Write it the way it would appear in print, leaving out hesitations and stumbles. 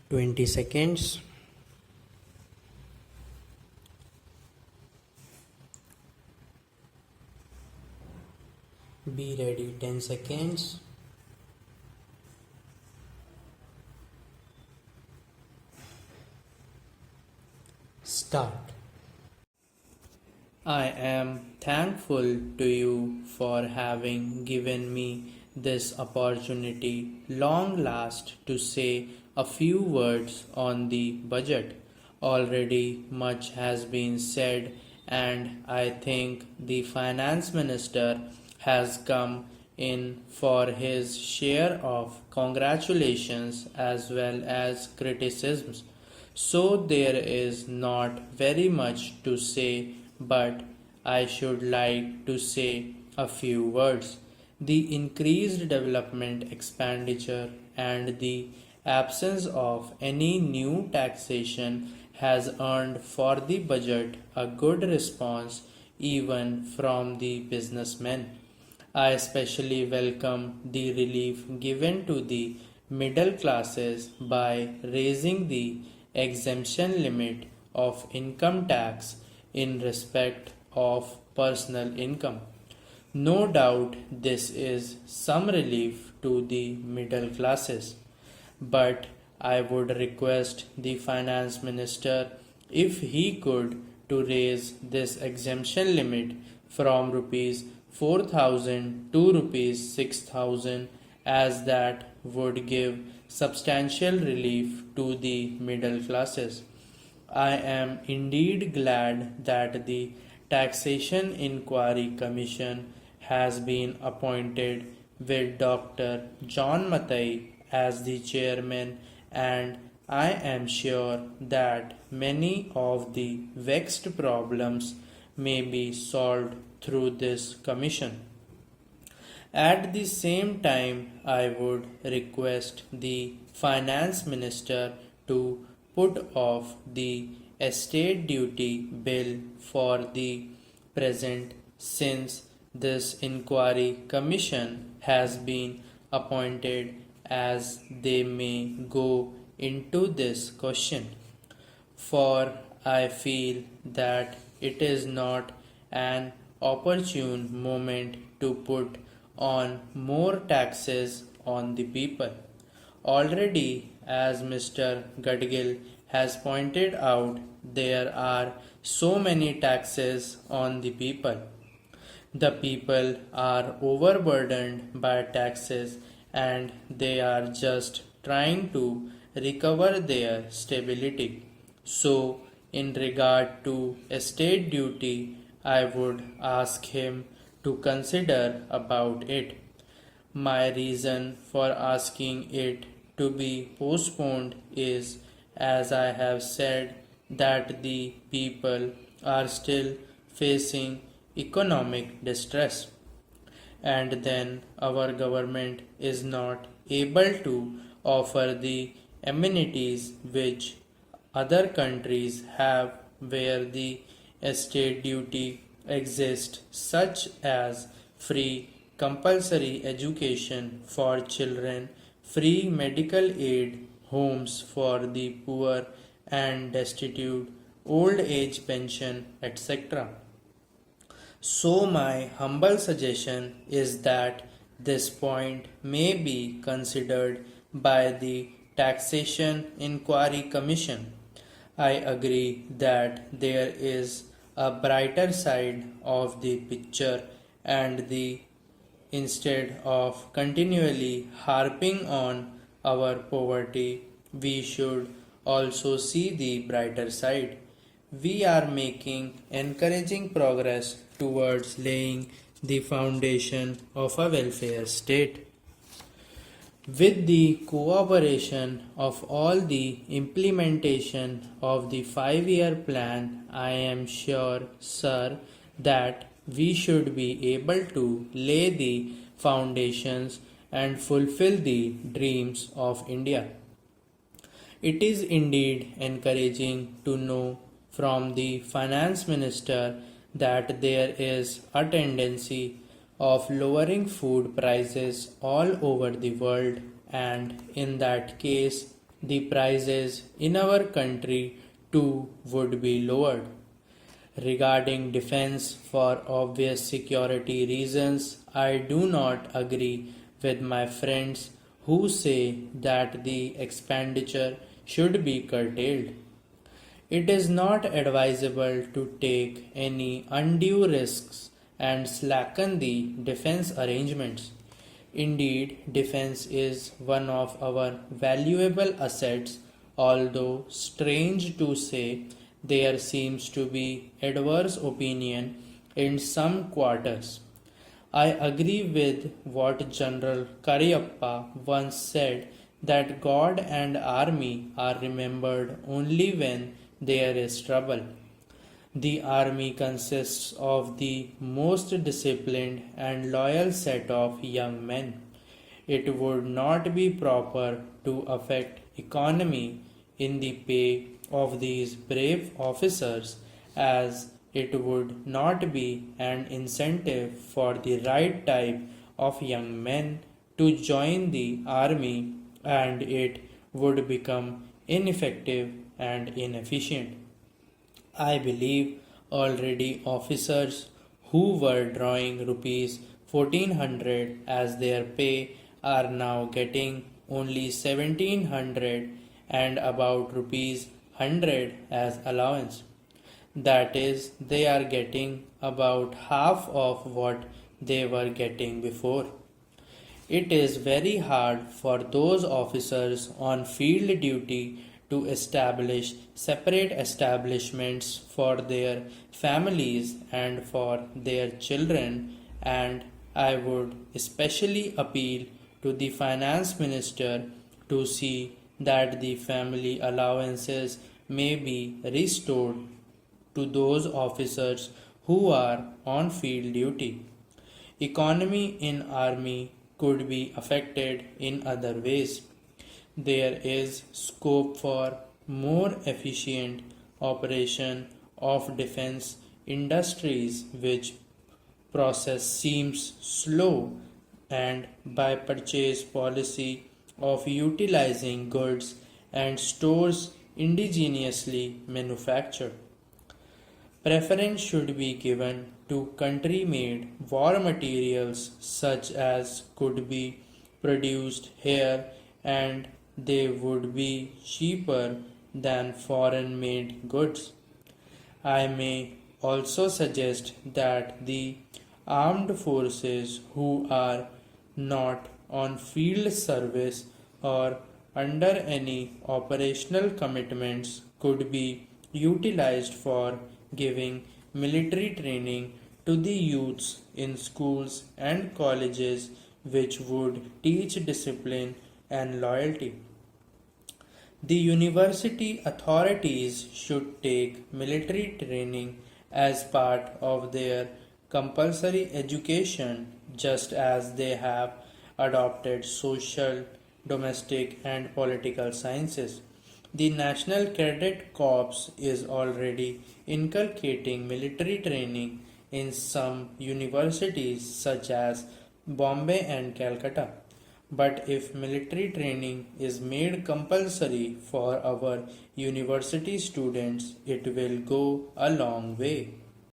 20 seconds. Be ready. 10 seconds. Start. I am thankful to you for having given me this opportunity long last to say a few words on the budget. Already much has been said, and I think the finance minister has come in for his share of congratulations as well as criticisms. So there is not very much to say, but I should like to say a few words. The increased development expenditure and the absence of any new taxation has earned for the budget a good response even from the businessmen. I especially welcome the relief given to the middle classes by raising the exemption limit of income tax in respect of personal income. No doubt this is some relief to the middle classes, but I would request the finance minister if he could to raise this exemption limit from rupees 4,000 to rupees 6,000, as that would give substantial relief to the middle classes. I am indeed glad that the Taxation Inquiry Commission has been appointed with Dr. John Matai as the chairman, and I am sure that many of the vexed problems may be solved through this commission. At the same time, I would request the finance minister to put off the estate duty bill for the present, since this inquiry commission has been appointed, as they may go into this question. For I feel that it is not an opportune moment to put on more taxes on the people. Already, as Mr. Gadgil has pointed out, there are so many taxes on the people. The people are overburdened by taxes, and they are just trying to recover their stability. So, in regard to estate duty, I would ask him to consider about it. My reason for asking it to be postponed is, as I have said, that the people are still facing economic distress, and then our government is not able to offer the amenities which other countries have, where the estate duty exists, such as free compulsory education for children, free medical aid, homes for the poor and destitute, old age pension, etc. So, my humble suggestion is that this point may be considered by the Taxation Inquiry Commission. I agree that there is a brighter side of the picture, and instead of continually harping on our poverty, we should also see the brighter side. We are making encouraging progress towards laying the foundation of a welfare state. With the cooperation of all the implementation of the 5-year plan, I am sure, sir, that we should be able to lay the foundations and fulfill the dreams of India. It is indeed encouraging to know from the finance minister that there is a tendency of lowering food prices all over the world, and in that case the prices in our country too would be lowered. Regarding defense, for obvious security reasons, I do not agree with my friends who say that the expenditure should be curtailed. It is not advisable to take any undue risks and slacken the defense arrangements. Indeed, defense is one of our valuable assets, although strange to say, there seems to be adverse opinion in some quarters. I agree with what General Cariappa once said that God and army are remembered only when there is trouble. The army consists of the most disciplined and loyal set of young men. It would not be proper to affect economy in the pay of these brave officers, as it would not be an incentive for the right type of young men to join the army, and it would become ineffective and inefficient. I believe already officers who were drawing rupees 1400 as their pay are now getting only 1700 and about rupees 100 as allowance. That is, they are getting about half of what they were getting before. It is very hard for those officers on field duty to establish separate establishments for their families and for their children, and I would especially appeal to the finance minister to see that the family allowances may be restored to those officers who are on field duty. Economy in army could be affected in other ways. There is scope for more efficient operation of defense industries, which process seems slow, and by purchase policy of utilizing goods and stores indigenously manufactured. Preference should be given to country-made war materials such as could be produced here, and they would be cheaper than foreign-made goods. I may also suggest that the armed forces who are not on field service or under any operational commitments could be utilized for giving military training to the youths in schools and colleges, which would teach discipline and loyalty. The university authorities should take military training as part of their compulsory education, just as they have adopted social, domestic, and political sciences. The National Cadet Corps is already inculcating military training in some universities such as Bombay and Calcutta. But if military training is made compulsory for our university students, it will go a long way.